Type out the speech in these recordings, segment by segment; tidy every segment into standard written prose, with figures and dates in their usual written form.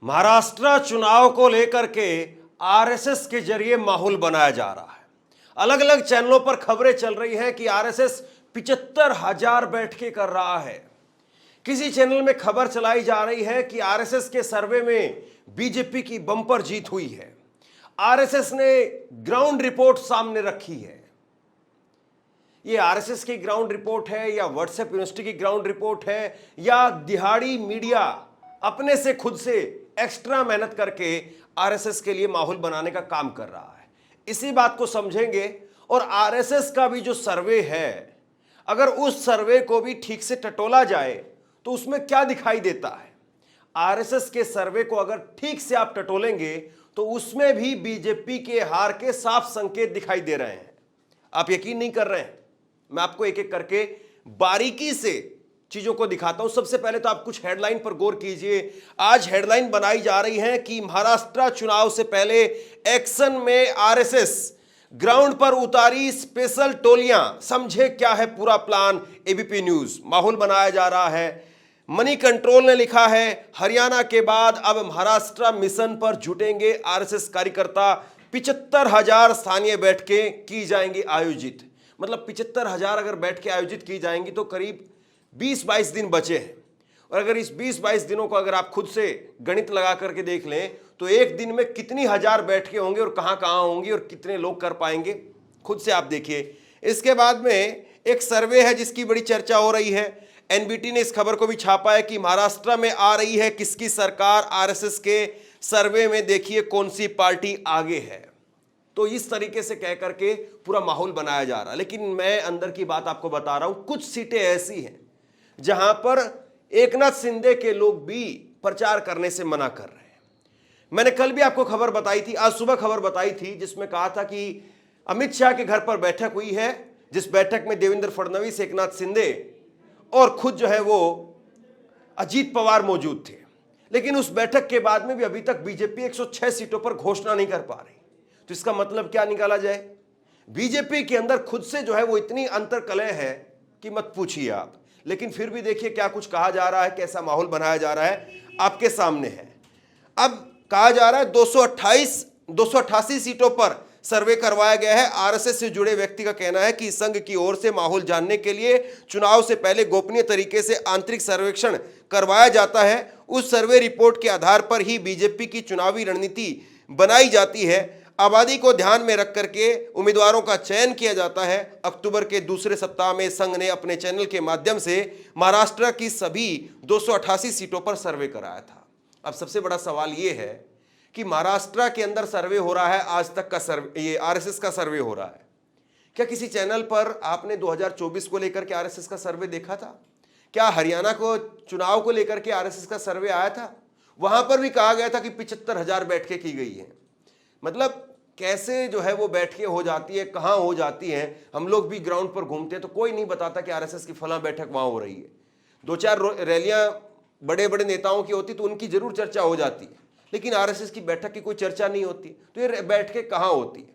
महाराष्ट्र चुनाव को लेकर के आरएसएस के जरिए माहौल बनाया जा रहा है। अलग अलग चैनलों पर खबरें चल रही हैं कि आरएसएस 75,000 बैठकें कर रहा है। किसी चैनल में खबर चलाई जा रही है कि आरएसएस के सर्वे में बीजेपी की बम्पर जीत हुई है। आरएसएस ने ग्राउंड रिपोर्ट सामने रखी है। ये आरएसएस की ग्राउंड रिपोर्ट है या व्हाट्सएप यूनिवर्सिटी की ग्राउंड रिपोर्ट है या दिहाड़ी मीडिया अपने से खुद से एक्स्ट्रा मेहनत करके आरएसएस के लिए माहौल बनाने का काम कर रहा है, इसी बात को समझेंगे। और आरएसएस का भी जो सर्वे है, अगर उस सर्वे को भी ठीक से टटोला जाए तो उसमें क्या दिखाई देता है। आरएसएस के सर्वे को अगर ठीक से आप टटोलेंगे तो उसमें भी बीजेपी के हार के साफ संकेत दिखाई दे रहे हैं। आप यकीन नहीं कर रहे हैं, मैं आपको एक एक करके बारीकी से चीजों को दिखाता हूं। सबसे पहले तो आप कुछ हेडलाइन पर गौर कीजिए। आज हेडलाइन बनाई जा रही है कि महाराष्ट्र चुनाव से पहले एक्शन में आरएसएस, ग्राउंड पर उतारी स्पेशल टोलियां, समझे क्या है पूरा प्लान। एबीपी न्यूज, माहौल बनाया जा रहा है। मनी कंट्रोल ने लिखा है, हरियाणा के बाद अब महाराष्ट्र मिशन पर जुटेंगे आरएसएस कार्यकर्ता, 75,000 स्थानीय बैठकें की जाएंगी आयोजित। मतलब 75,000 अगर बैठकें आयोजित की जाएंगी तो करीब 20-22 दिन बचे हैं। और अगर इस 20-22 दिनों को अगर आप खुद से गणित लगा करके देख लें तो एक दिन में कितनी हजार बैठकें होंगे और कहां कहां होंगी और कितने लोग कर पाएंगे, खुद से आप देखिए। इसके बाद में एक सर्वे है जिसकी बड़ी चर्चा हो रही है। एनबीटी ने इस खबर को भी छापा है कि महाराष्ट्र में आ रही है किसकी सरकार, आरएसएस के सर्वे में देखिए कौन सी पार्टी आगे है। तो इस तरीके से कह करके पूरा माहौल बनाया जा रहा है। लेकिन मैं अंदर की बात आपको बता रहा हूं, कुछ सीटें ऐसी हैं जहां पर एकनाथ शिंदे के लोग भी प्रचार करने से मना कर रहे हैं। मैंने कल भी आपको खबर बताई थी, आज सुबह खबर बताई थी, जिसमें कहा था कि अमित शाह के घर पर बैठक हुई है, जिस बैठक में देवेंद्र फडणवीस, एकनाथ शिंदे और खुद जो है वो अजीत पवार मौजूद थे। लेकिन उस बैठक के बाद में भी अभी तक बीजेपी 106 सीटों पर घोषणा नहीं कर पा रही। तो इसका मतलब क्या निकाला जाए, बीजेपी के अंदर खुद से जो है वो इतनी अंतर्कलह है कि मत पूछिए आप। लेकिन फिर भी देखिए क्या कुछ कहा जा रहा है, कैसा माहौल बनाया जा रहा है, आपके सामने है। अब कहा जा रहा है 288 सीटों पर सर्वे करवाया गया है। आरएसएस से जुड़े व्यक्ति का कहना है कि संघ की ओर से माहौल जानने के लिए चुनाव से पहले गोपनीय तरीके से आंतरिक सर्वेक्षण करवाया जाता है। उस सर्वे रिपोर्ट के आधार पर ही बीजेपी की चुनावी रणनीति बनाई जाती है। आबादी को ध्यान में रख करके उम्मीदवारों का चयन किया जाता है। अक्टूबर के दूसरे सप्ताह में संघ ने अपने चैनल के माध्यम से महाराष्ट्र की सभी 288 सीटों पर सर्वे कराया था। अब सबसे बड़ा सवाल यह है कि महाराष्ट्र के अंदर सर्वे हो रहा है, आज तक का सर्वे, ये आरएसएस का सर्वे हो रहा है। क्या किसी चैनल पर आपने 2024 को लेकर के आरएसएस का सर्वे देखा था? क्या हरियाणा को चुनाव को लेकर के आरएसएस का सर्वे आया था? वहां पर भी कहा गया था कि 75,000 बैठकें की गई हैं। मतलब कैसे जो है वो बैठकें हो जाती है, कहाँ हो जाती हैं। हम लोग भी ग्राउंड पर घूमते हैं तो कोई नहीं बताता कि आरएसएस की फलां बैठक वहाँ हो रही है। 2-4 रैलियां बड़े बड़े नेताओं की होती तो उनकी जरूर चर्चा हो जाती है, लेकिन आरएसएस की बैठक की कोई चर्चा नहीं होती। तो ये बैठकें कहाँ होती है?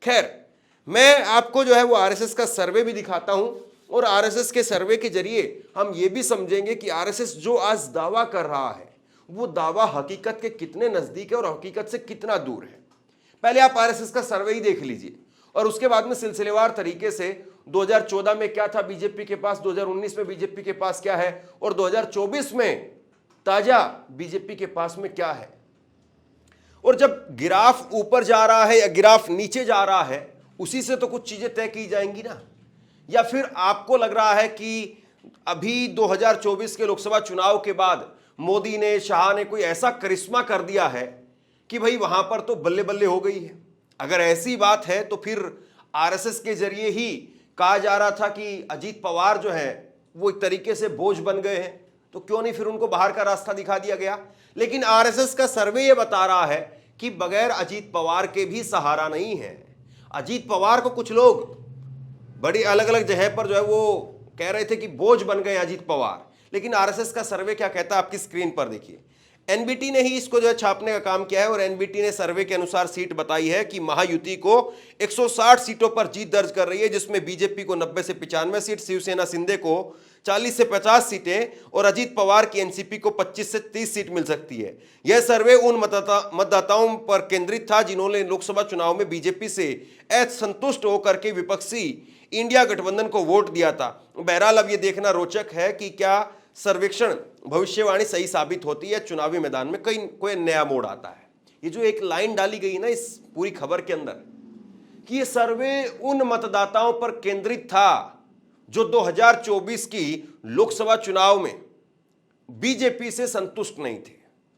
खैर, मैं आपको जो है वो आरएसएस का सर्वे भी दिखाता हूँ और आरएसएस के सर्वे के जरिए हम ये भी समझेंगे कि आरएसएस जो आज दावा कर रहा है वो दावा हकीकत के कितने नजदीक है और हकीकत से कितना दूर है। पहले आप आरएसएस का सर्वे ही देख लीजिए और उसके बाद में सिलसिलेवार तरीके से 2014 में क्या था बीजेपी के पास, 2019 में बीजेपी के पास क्या है और 2024 में ताजा बीजेपी के पास में क्या है। और जब गिराफ ऊपर जा रहा है या गिराफ नीचे जा रहा है, उसी से तो कुछ चीजें तय की जाएंगी ना। या फिर आपको लग रहा है कि अभी 2024 के लोकसभा चुनाव के बाद मोदी ने, शाह ने कोई ऐसा करिश्मा कर दिया है कि भाई वहां पर तो बल्ले बल्ले हो गई है। अगर ऐसी बात है तो फिर आरएसएस के जरिए ही कहा जा रहा था कि अजीत पवार जो है वो एक तरीके से बोझ बन गए हैं, तो क्यों नहीं फिर उनको बाहर का रास्ता दिखा दिया गया। लेकिन आरएसएस का सर्वे ये बता रहा है कि बगैर अजीत पवार के भी सहारा नहीं है। अजीत पवार को कुछ लोग बड़ी अलग अलग जगह पर जो है वो कह रहे थे कि बोझ बन गए अजीत पवार, लेकिन आरएसएस का सर्वे क्या कहता है आपकी स्क्रीन पर देखिए। एनबीटी ने ही इसको जो है छापने का काम किया है और एनबीटी ने सर्वे के अनुसार सीट बताई है कि महायुति को 160 सीटों पर जीत दर्ज कर रही है, जिसमें बीजेपी को 90 से 95 सीट, शिवसेना शिंदे को 40 से 50 सीटें और अजीत पवार की एनसीपी को 25 से 30 सीट मिल सकती है। यह सर्वे उन मतदाताओं पर केंद्रित था जिन्होंने लोकसभा चुनाव में बीजेपी से असंतुष्ट होकर के विपक्षी इंडिया गठबंधन को वोट दिया था। बहरहाल अब यह देखना रोचक है कि क्या सर्वेक्षण भविष्यवाणी सही साबित होती है, चुनावी मैदान में कोई नया मोड़ आता है। ये जो एक लाइन डाली गई ना इस पूरी खबर के अंदर कि ये सर्वे उन मतदाताओं पर केंद्रित था जो 2024 की लोकसभा चुनाव में बीजेपी से संतुष्ट नहीं थे,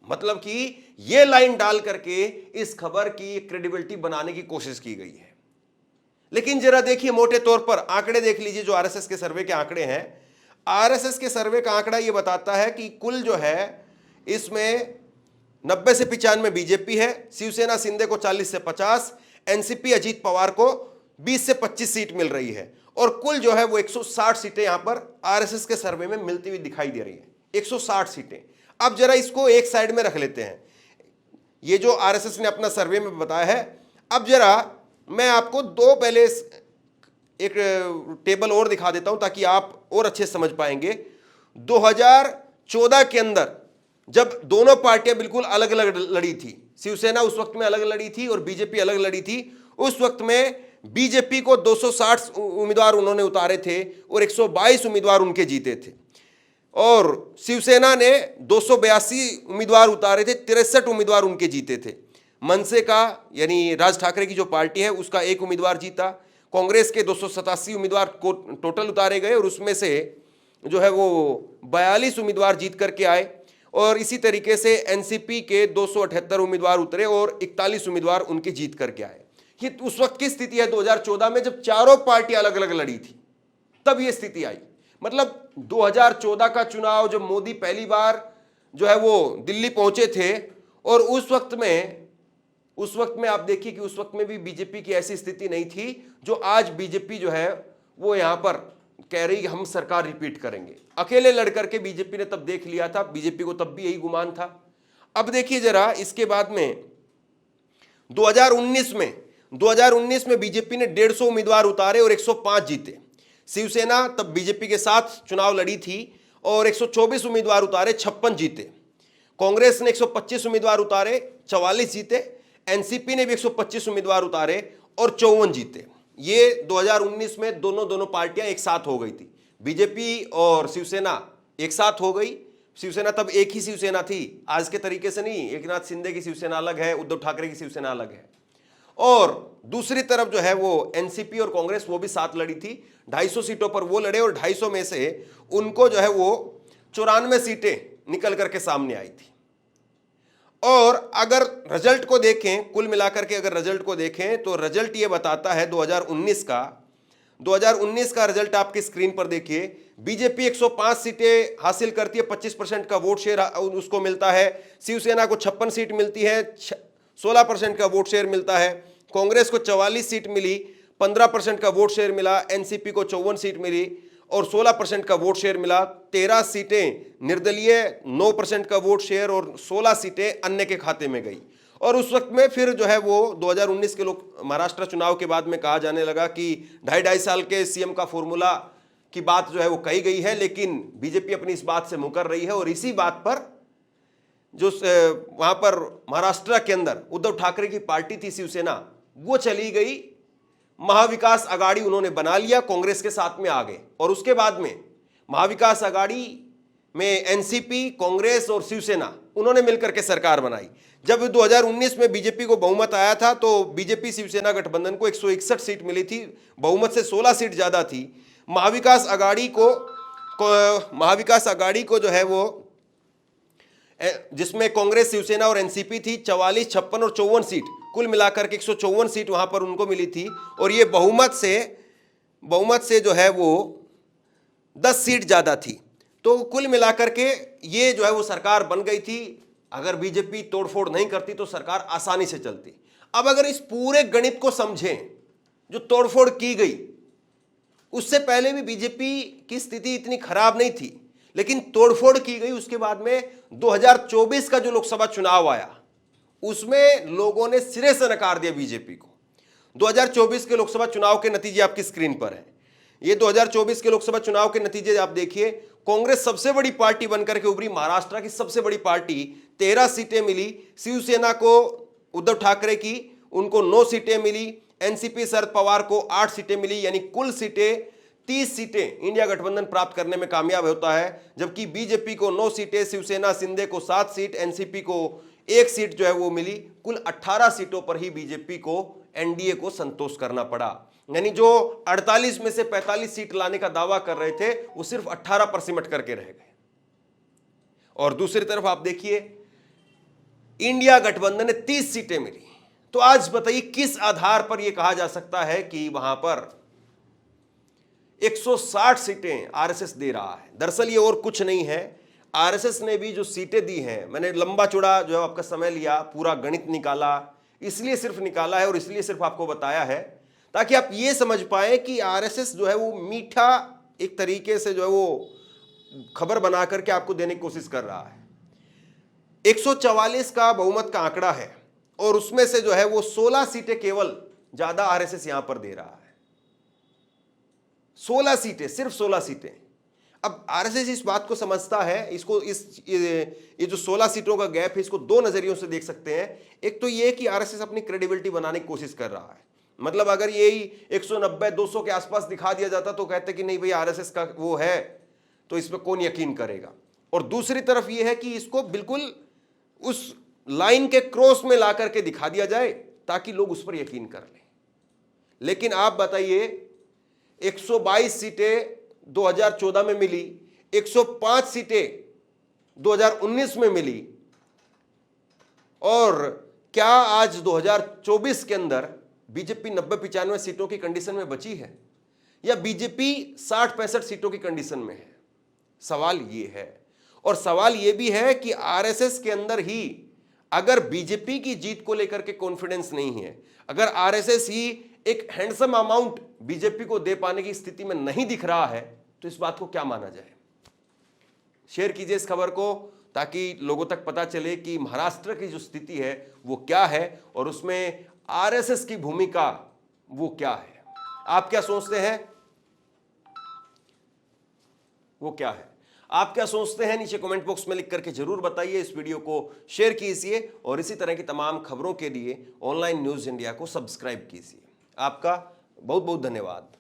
मतलब कि ये लाइन डाल करके इस खबर की क्रेडिबिलिटी बनाने की कोशिश की गई है। लेकिन जरा देखिए मोटे तौर पर आंकड़े देख लीजिए जो आरएसएस के सर्वे के आंकड़े हैं। आरएसएस के सर्वे का आंकड़ा यह बताता है कि कुल जो है इसमें 90 से 95 बीजेपी है, शिवसेना शिंदे को 40 से 50, एनसीपी अजीत पवार को 20 से 25 सीट मिल रही है और कुल जो है वो 160 सीटें यहां पर आरएसएस के सर्वे में मिलती हुई दिखाई दे रही है। 160 सीटें। अब जरा इसको एक साइड में रख लेते हैं, ये जो आरएसएस ने अपना सर्वे में बताया है। अब जरा मैं आपको दो पहले एक टेबल और दिखा देता हूं ताकि आप और अच्छे समझ पाएंगे। 2014 के अंदर जब दोनों पार्टियां बिल्कुल अलग अलग लड़ी थी, शिवसेना उस वक्त में अलग लड़ी थी और बीजेपी अलग लड़ी थी, उस वक्त में बीजेपी को 260 उम्मीदवार उन्होंने उतारे थे और 122 उम्मीदवार उनके जीते थे और शिवसेना ने 282 उम्मीदवार उतारे थे, 63 उम्मीदवार उनके जीते थे। मनसे का यानी राज ठाकरे की जो पार्टी है उसका एक उम्मीदवार जीता। कांग्रेस के 287 उम्मीदवार को टोटल उतारे गए और उसमें से जो है वो 42 उम्मीदवार जीत करके आए और इसी तरीके से एनसीपी के 278 उम्मीदवार उतरे और 41 उम्मीदवार उनके जीत करके आए। ये उस वक्त की स्थिति है 2014 में जब चारों पार्टी अलग अलग लड़ी थी, तब ये स्थिति आई। मतलब 2014 का चुनाव जब मोदी पहली बार जो है वो दिल्ली पहुंचे थे और उस वक्त में आप देखिए कि उस वक्त में भी बीजेपी की ऐसी स्थिति नहीं थी जो आज बीजेपी जो है वो यहां पर कह रही कि हम सरकार रिपीट करेंगे। अकेले लड़ करके बीजेपी ने तब देख लिया था, बीजेपी को तब भी यही गुमान था। अब देखिए जरा इसके बाद में 2019 में बीजेपी ने 150 उम्मीदवार उतारे और 105 जीते। शिवसेना तब बीजेपी के साथ चुनाव लड़ी थी और 124 उम्मीदवार उतारे, 56 जीते। कांग्रेस ने 125 उम्मीदवार उतारे, 44 जीते। एनसीपी ने भी 125 उम्मीदवार उतारे और 54 जीते। ये 2019 में दोनों पार्टियां एक साथ हो गई थी, बीजेपी और शिवसेना एक साथ हो गई। शिवसेना तब एक ही शिवसेना थी, आज के तरीके से नहीं। एकनाथ शिंदे की शिवसेना अलग है, उद्धव ठाकरे की शिवसेना अलग है। और दूसरी तरफ जो है वो एनसीपी और कांग्रेस वो भी साथ लड़ी थी। 250 सीटों पर वो लड़े और 250 में से उनको जो है वो 94 सीटें निकल करके सामने आई थी। और अगर रिजल्ट को देखें, कुल मिलाकर के अगर रिजल्ट को देखें तो रिजल्ट ये बताता है 2019 का रिजल्ट आपकी स्क्रीन पर देखिए। बीजेपी 105 सीटें हासिल करती है, 25% का वोट शेयर उसको मिलता है। शिवसेना को 56 सीट मिलती है, 16% का वोट शेयर मिलता है। कांग्रेस को 44 सीट मिली, 15% का वोट शेयर मिला। एनसीपी को 54 सीट मिली और 16% का वोट शेयर मिला। 13 सीटें निर्दलीय, 9% का वोट शेयर और 16 सीटें अन्य के खाते में गई। और उस वक्त में फिर जो है वो 2019 के महाराष्ट्र चुनाव के बाद में कहा जाने लगा कि 2.5 साल के सीएम का फॉर्मूला की बात जो है वो कही गई है, लेकिन बीजेपी अपनी इस बात से मुकर रही है। और इसी बात पर जो वहां पर महाराष्ट्र के अंदर उद्धव ठाकरे की पार्टी थी शिवसेना, वो चली गई महाविकास आघाड़ी उन्होंने बना लिया, कांग्रेस के साथ में आ गए। और उसके बाद में महाविकास आघाड़ी में एनसीपी, कांग्रेस और शिवसेना उन्होंने मिलकर के सरकार बनाई। जब 2019 में बीजेपी को बहुमत आया था तो बीजेपी शिवसेना गठबंधन को 161 सीट मिली थी, बहुमत से 16 सीट ज्यादा थी। महाविकास आघाड़ी को जो है वो जिसमें कांग्रेस, शिवसेना और एनसीपी थी, 44, 56 और 54 सीट, कुल मिलाकर के 154 सीट वहां पर उनको मिली थी। और ये बहुमत से जो है वो 10 सीट ज्यादा थी। तो कुल मिलाकर के ये जो है वो सरकार बन गई थी। अगर बीजेपी तोड़फोड़ नहीं करती तो सरकार आसानी से चलती। अब अगर इस पूरे गणित को समझें जो तोड़फोड़ की गई, उससे पहले भी बीजेपी की स्थिति इतनी खराब नहीं थी, लेकिन तोड़फोड़ की गई। उसके बाद में 2024 का जो लोकसभा चुनाव आया उसमें लोगों ने सिरे से नकार दिया बीजेपी को। 2024 के लोकसभा चुनाव के नतीजे आपकी स्क्रीन पर हैं। ये 2024 के लोकसभा चुनाव के नतीजे आप देखिए, कांग्रेस सबसे बड़ी पार्टी बनकर के उभरी, महाराष्ट्र की सबसे बड़ी पार्टी, 13 सीटें मिली। शिवसेना को, उद्धव ठाकरे की, उनको 9 सीटें मिली। एनसीपी शरद पवार को 8 सीटें मिली, यानी कुल सीटें 30 सीटें इंडिया गठबंधन प्राप्त करने में कामयाब होता है। जबकि बीजेपी को 9 सीटें, शिवसेना शिंदे को 7 सीट, एनसीपी को 1 सीट जो है वो मिली। कुल 18 सीटों पर ही बीजेपी को, एनडीए को संतोष करना पड़ा। यानी जो 48 में से 45 सीट लाने का दावा कर रहे थे, वो सिर्फ 18 पर सिमट करके रह गए। और दूसरी तरफ आप देखिए, इंडिया गठबंधन ने 30 सीटें मिली। तो आज बताइए किस आधार पर यह कहा जा सकता है कि वहां पर 160 सीटें आरएसएस दे रहा है? दरअसल ये और कुछ नहीं है, आरएसएस ने भी जो सीटें दी हैं, मैंने लंबा चौड़ा जो है आपका समय लिया, पूरा गणित निकाला, इसलिए सिर्फ निकाला है और इसलिए सिर्फ आपको बताया है ताकि आप ये समझ पाए कि आरएसएस जो है वो मीठा एक तरीके से जो है वो खबर बना करके आपको देने की कोशिश कर रहा है। 144 का बहुमत का आंकड़ा है और उसमें से जो है वो 16 सीटें केवल ज्यादा आरएसएस यहां पर दे रहा है। 16 सीटें, सिर्फ 16 सीटें। अब आरएसएस इस बात को समझता है, इसको ये जो 16 सीटों का गैप है, इसको दो नजरियों से देख सकते हैं। एक तो ये कि आरएसएस अपनी क्रेडिबिलिटी बनाने की कोशिश कर रहा है। मतलब अगर यही 190-200 के आसपास दिखा दिया जाता तो कहते कि नहीं भाई आरएसएस का वो है, तो इस पर कौन यकीन करेगा। और दूसरी तरफ ये है कि इसको बिल्कुल उस लाइन के क्रॉस में ला करके दिखा दिया जाए ताकि लोग उस पर यकीन कर लें। लेकिन आप बताइए, 122 सीटें 2014 में मिली, 105 सीटें 2019 में मिली, और क्या आज 2024 के अंदर बीजेपी 90-95 सीटों की कंडीशन में बची है या बीजेपी 60-65 सीटों की कंडीशन में है? सवाल ये है। और सवाल ये भी है कि आरएसएस के अंदर ही अगर बीजेपी की जीत को लेकर के कॉन्फिडेंस नहीं है, अगर आरएसएस ही एक हैंडसम अमाउंट बीजेपी को दे पाने की स्थिति में नहीं दिख रहा है, तो इस बात को क्या माना जाए? शेयर कीजिए इस खबर को ताकि लोगों तक पता चले कि महाराष्ट्र की जो स्थिति है वो क्या है और उसमें आरएसएस की भूमिका वो क्या है। आप क्या सोचते हैं? वो क्या है? आप क्या सोचते हैं? नीचे कमेंट बॉक्स में लिख करके जरूर बताइए। इस वीडियो को शेयर कीजिए और इसी तरह की तमाम खबरों के लिए ऑनलाइन न्यूज इंडिया को सब्सक्राइब कीजिए। आपका बहुत बहुत धन्यवाद।